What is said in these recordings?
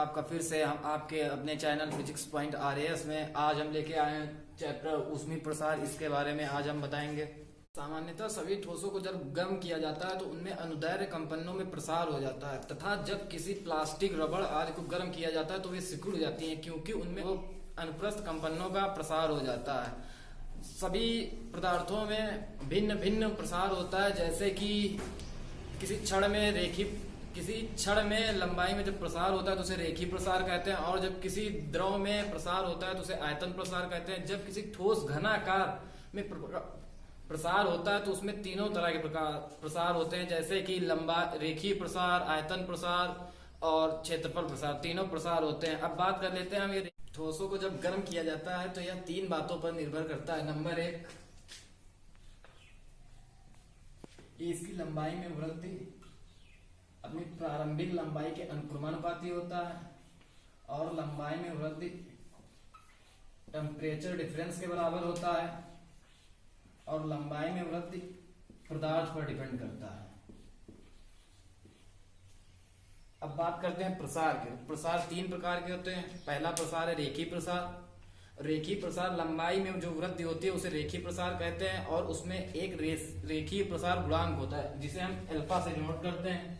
आपका फिर से हम आपके अपने चैनल फिजिक्स पॉइंट RAS में। आज हम लेके आए हैं चैप्टर ऊष्मीय प्रसार। इसके बारे में आज हम बताएंगे। सामान्यतः सभी ठोसों को जब गर्म किया जाता है तो उनमें अनुदैर्ध्य कंपनों में प्रसार हो जाता है, तथा जब किसी प्लास्टिक, रबड़ आदि को गर्म किया जाता है तो वे सिकुड़ जाती हैं, क्योंकि उनमें वो अनुप्रस्थ कंपनों का प्रसार हो जाता है। सभी पदार्थों में भिन्न भिन्न प्रसार होता है, जैसे कि किसी क्षण में लंबाई में जब प्रसार होता है तो उसे रेखीय प्रसार कहते हैं, और जब किसी द्रव में प्रसार होता है तो उसे आयतन प्रसार कहते हैं। जब किसी ठोस घनाकार में प्रसार होता है तो उसमें तीनों तरह के प्रसार होते हैं, जैसे कि रेखीय प्रसार, आयतन प्रसार और क्षेत्रफल प्रसार। तीनों प्रसार होते हैं। अब बात कर लेते हैं हम ये ठोसों को जब गर्म किया जाता है तो यह तीन बातों पर निर्भर करता है। नंबर 1, इसकी लंबाई में वृद्धि अपनी प्रारंभिक लंबाई के अनुक्रमानुपाती होता है, और लंबाई में वृद्धि टेम्परेचर डिफरेंस के बराबर होता है, और लंबाई में वृद्धि पदार्थ पर डिपेंड करता है। अब बात करते हैं प्रसार के। प्रसार तीन प्रकार के होते हैं। पहला प्रसार है रेखीय प्रसार। रेखीय प्रसार लंबाई में जो वृद्धि होती है उसे रेखीय प्रसार कहते हैं, और उसमें एक रेखीय प्रसार गुणांक होता है जिसे हम अल्फा से डिनोट करते हैं।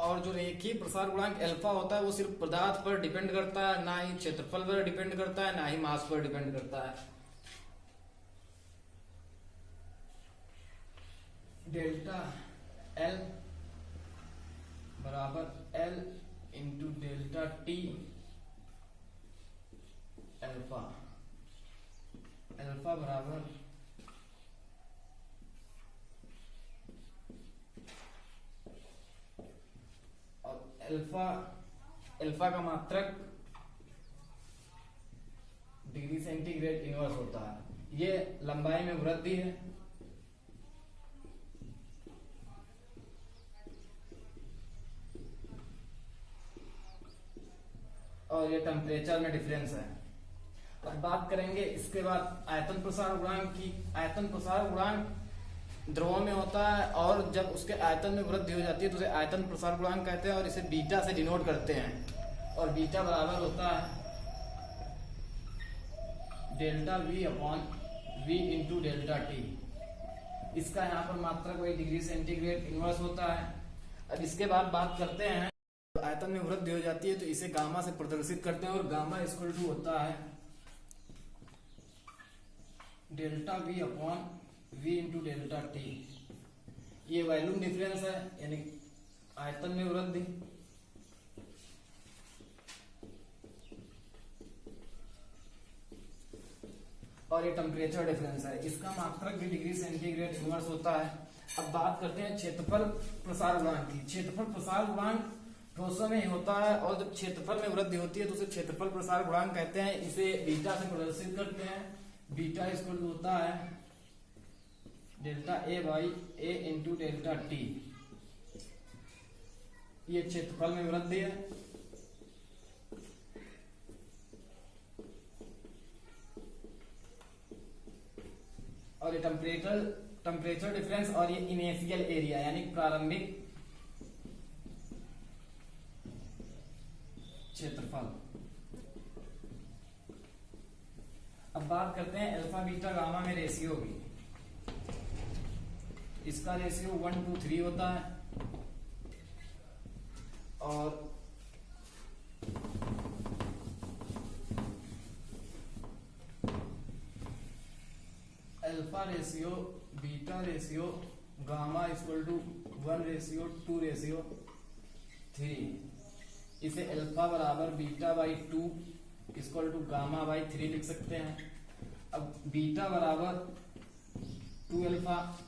और जो रेखीय प्रसार गुणांक अल्फा होता है वो सिर्फ पदार्थ पर डिपेंड करता है, ना ही क्षेत्रफल पर डिपेंड करता है, ना ही मास पर डिपेंड करता है। डेल्टा L बराबर L into delta T alpha. Alpha बराबर अल्फा का मात्रक डिग्री सेंटीग्रेड इनवर्स होता है। ये लंबाई में वृद्धि है, और ये टेम्परेचर में डिफरेंस है। अब बात करेंगे इसके बाद आयतन प्रसार गुणांक की। आयतन प्रसार गुणांक द्रवों में होता है, और जब उसके आयतन में वृद्धि हो जाती है तो उसे आयतन प्रसार गुणांक कहते हैं, और इसे बीटा से डिनोट करते हैं। और बीटा बराबर होता है delta V upon V into delta T। इसका यहाँ पर मात्रक वही डिग्री सेंटीग्रेड इनवर्स होता है। अब इसके बाद बात करते हैं, आयतन में वृद्धि हो जाती है तो इसे गामा से प्रदर्शित करते हैं, और गामा इक्वल टू होता है delta V upon V into delta T। ये वॉल्यूम डिफरेंस है, यानी आयतन में वृद्धि। और ये टेम्परेचर डिफरेंस है, इसका मात्रक भी डिग्री सेंटीग्रेड इनवर्स होता है। अब बात करते हैं क्षेत्रफल प्रसार गुणांक की। क्षेत्रफल प्रसार गुणांक ठोसों में ही होता है, और जब क्षेत्रफल में वृद्धि होती है तो उसे क्षेत्रफल प्रसार गुणांक कहते हैं। इसे बीटा से प्रदर्शित करते हैं। बीटा इक्वल होता है delta A by A into delta T। ये क्षेत्रफल में वृद्धि है, और ये टेम्परेचर डिफरेंस, और ये इनिशियल एरिया यानी प्रारंभिक क्षेत्रफल। अब बात करते हैं अल्फा बीटा गामा में रेशियो की। इसका रेशियो 1:3 होता है, और alpha ratio, beta ratio, gamma equal to 1:2:3। इसे अल्फा बराबर beta by 2 equal to gamma by 3 लिख सकते हैं। अब बीटा बराबर 2 अल्फा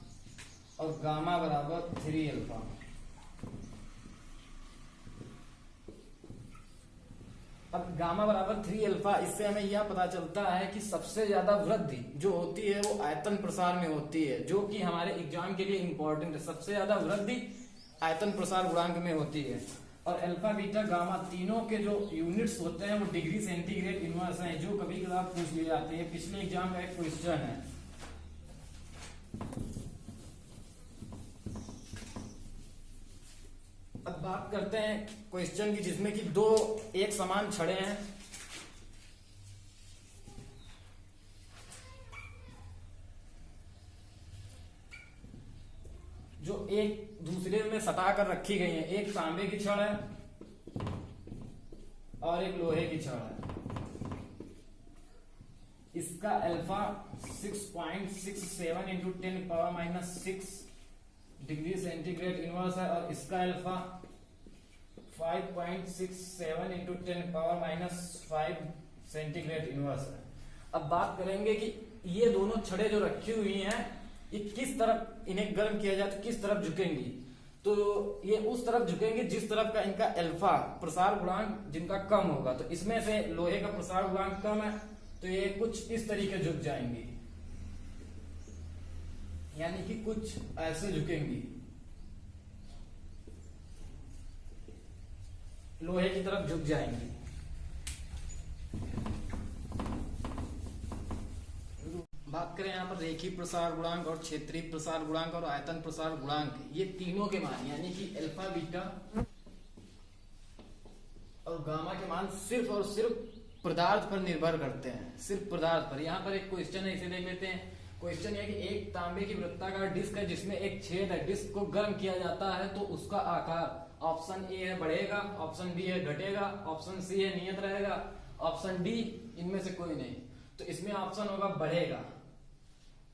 और गामा बराबर 3 अल्फा। अब गामा बराबर 3 अल्फा, इससे हमें यह पता चलता है कि सबसे ज्यादा वृद्धि जो होती है वो आयतन प्रसार में होती है, जो कि हमारे एग्जाम के लिए इंपॉर्टेंट है। सबसे ज्यादा वृद्धि आयतन प्रसार गुणांक में होती है। और अल्फा बीटा गामा तीनों के जो यूनिट्स होते हैं वो डिग्री सेंटीग्रेड इनवर्स हैं, जो कभी कभार पूछ लिए जाते हैं। पिछले एग्जाम का एक क्वेश्चन है। अब अब बात करते हैं क्वेश्चन की, जिसमें कि दो एक समान छड़े हैं, जो एक दूसरे में सटा कर रखी गई हैं। एक तांबे की छड़ है और एक लोहे की छड़ है। इसका alpha 6.67 into 10⁻⁻6 degree centigrade inverse है, और इसका अल्फा 5.67 इंटू 10⁻⁻5 सेंटीग्रेड इनवर्स है। अब बात करेंगे कि ये दोनों छड़े जो रखी हुई हैं, ये किस तरफ इन्हें गर्म किया जाए तो किस तरफ झुकेंगी। तो ये उस तरफ झुकेंगे जिस तरफ का इनका अल्फा प्रसार गुणांक जिनका कम होगा। तो इसमें से लोहे का प्रसार गुणांक कम है, तो ये कुछ इस तरीके झुक जाएंगी, यानी कि कुछ ऐसे झुकेंगी, लोहे की तरफ झुक जाएंगी। बात करें यहाँ पर रेखीय प्रसार गुणांक और क्षेत्रीय प्रसार गुणांक और आयतन प्रसार गुणांक, ये तीनों के मान यानी कि अल्फा, बीटा और गामा के मान सिर्फ और सिर्फ पदार्थ पर निर्भर करते हैं, सिर्फ पदार्थ पर। यहाँ पर एक क्वेश्चन है, इसे देख लेते हैं। क्वेश्चन है कि एक तांबे की वृत्ताकार डिस्क है जिसमें एक छेद है। डिस्क को गर्म किया जाता है तो उसका आकार ऑप्शन ए है बढ़ेगा, ऑप्शन बी है घटेगा, ऑप्शन सी है नियत रहेगा, ऑप्शन डी इनमें से कोई नहीं। तो इसमें ऑप्शन होगा बढ़ेगा।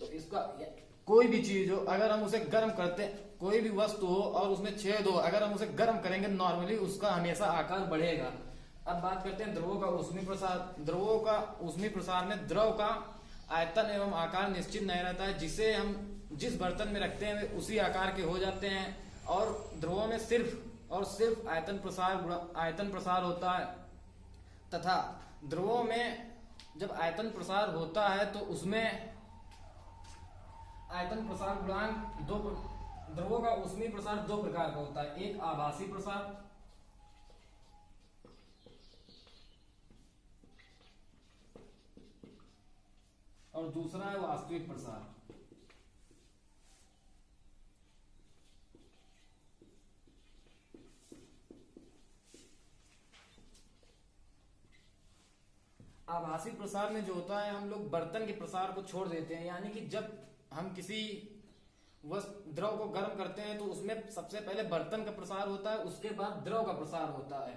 तो इसका कोई भी चीज हो, अगर हम उसे गर्म करते, कोई भी वस्तु हो और उसमें छेद हो, अगर हम उसे गर्म करेंगे नॉर्मली उसका हमेशा आकार बढ़ेगा। अब बात करते हैं द्रवों का ऊष्मीय प्रसार। द्रवों का ऊष्मीय प्रसार में द्रव का आयतन एवं आकार निश्चित नहीं रहता है। जिसे हम जिस बर्तन में रखते हैं वे उसी आकार के हो जाते हैं, और द्रवों में सिर्फ और सिर्फ आयतन प्रसार होता है। तथा द्रवों में जब आयतन प्रसार होता है तो उसमें आयतन प्रसार गुणांक द्रवों का ऊष्मीय प्रसार दो प्रकार का होता है। एक आभासी प्रसार और दूसरा है वास्तविक प्रसार। आभासी प्रसार में जो होता है, हम लोग बर्तन के प्रसार को छोड़ देते हैं, यानी कि जब हम किसी द्रव को गर्म करते हैं तो उसमें सबसे पहले बर्तन का प्रसार होता है, उसके बाद द्रव का प्रसार होता है।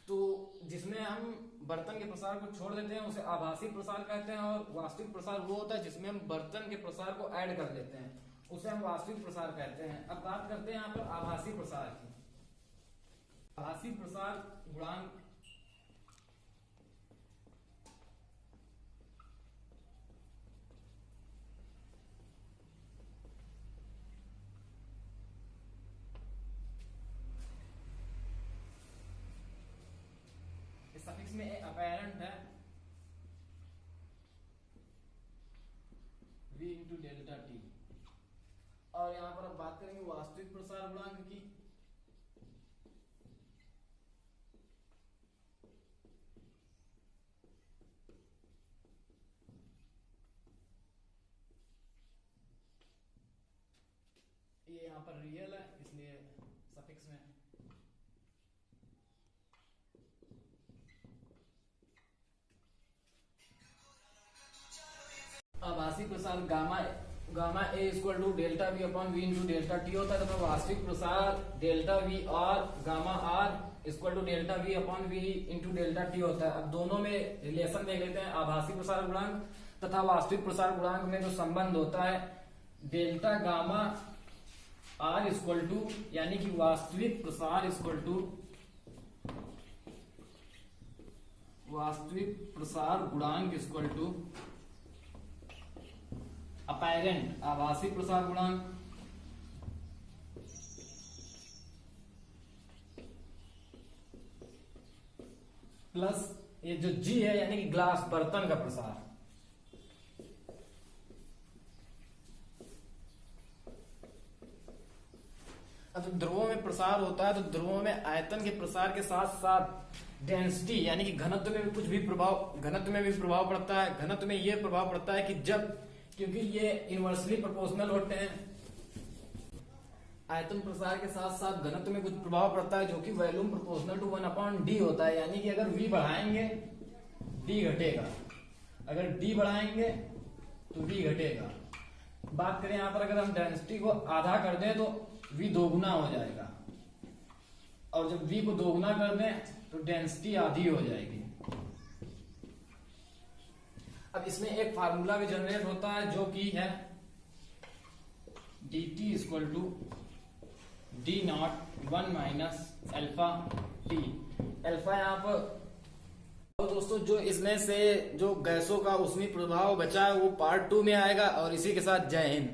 तो जिसमें हम बर्तन के प्रसार को छोड़ देते हैं उसे आभासी प्रसार कहते हैं, और वास्तविक प्रसार वो होता है जिसमें हम बर्तन के प्रसार को ऐड कर देते हैं, उसे हम वास्तविक प्रसार कहते हैं। अब बात करते हैं यहाँ पर आभासी प्रसार की। आभासी प्रसार गुणांक सफिक्स में अपैरेंट है v इंटू डेल्टा टी। और यहां पर अब बात करेंगे वास्तविक प्रसार गुणांक की। ये यहां पर रियल है इसलिए सफिक्स में। आभासी प्रसार gamma A equal to delta V upon V into delta T होता है, तथा वास्तविक प्रसार डेल्टा वी और gamma R equal to delta V upon V into delta T होता है। अब दोनों में रिलेशन देख लेते हैं। आभासी प्रसार गुणांक तथा वास्तविक प्रसार गुणांक में जो संबंध होता है, delta gamma R equal to, यानी कि वास्तविक प्रसार इक्वल टू वास्तविक प्रसार गुणांक इक्वल टू अपैरेंट आभासी प्रसार गुणांक प्लस ये जो जी है यानी कि ग्लास बर्तन का प्रसार। अब जब द्रवों में प्रसार होता है तो द्रवों में आयतन के प्रसार के साथ साथ डेंसिटी यानी कि घनत्व में भी कुछ भी प्रभाव पड़ता है। घनत्व में यह प्रभाव पड़ता है कि जब, क्योंकि ये इनवर्सली प्रोपोर्शनल होते हैं। आयतन प्रसार के साथ साथ घनत्व में कुछ प्रभाव पड़ता है, जो कि वॉल्यूम प्रोपोर्शनल टू 1/d होता है। यानी कि अगर v बढ़ाएंगे d घटेगा, अगर d बढ़ाएंगे तो v घटेगा। बात करें यहाँ पर, अगर हम डेंसिटी को आधा कर दें तो v दोगुना हो जाएगा, और जब v को दोगुना कर दें तो डेंसिटी आधी हो जाएगी। अब इसमें एक फार्मूला भी जनरेट होता है, जो कि है dt equal to d0 1 minus alpha t। Alpha यहाँ पर, और दोस्तों जो इसमें से जो गैसों का ऊष्मीय प्रभाव बचा है वो पार्ट 2 में आएगा। और इसी के साथ जय हिंद।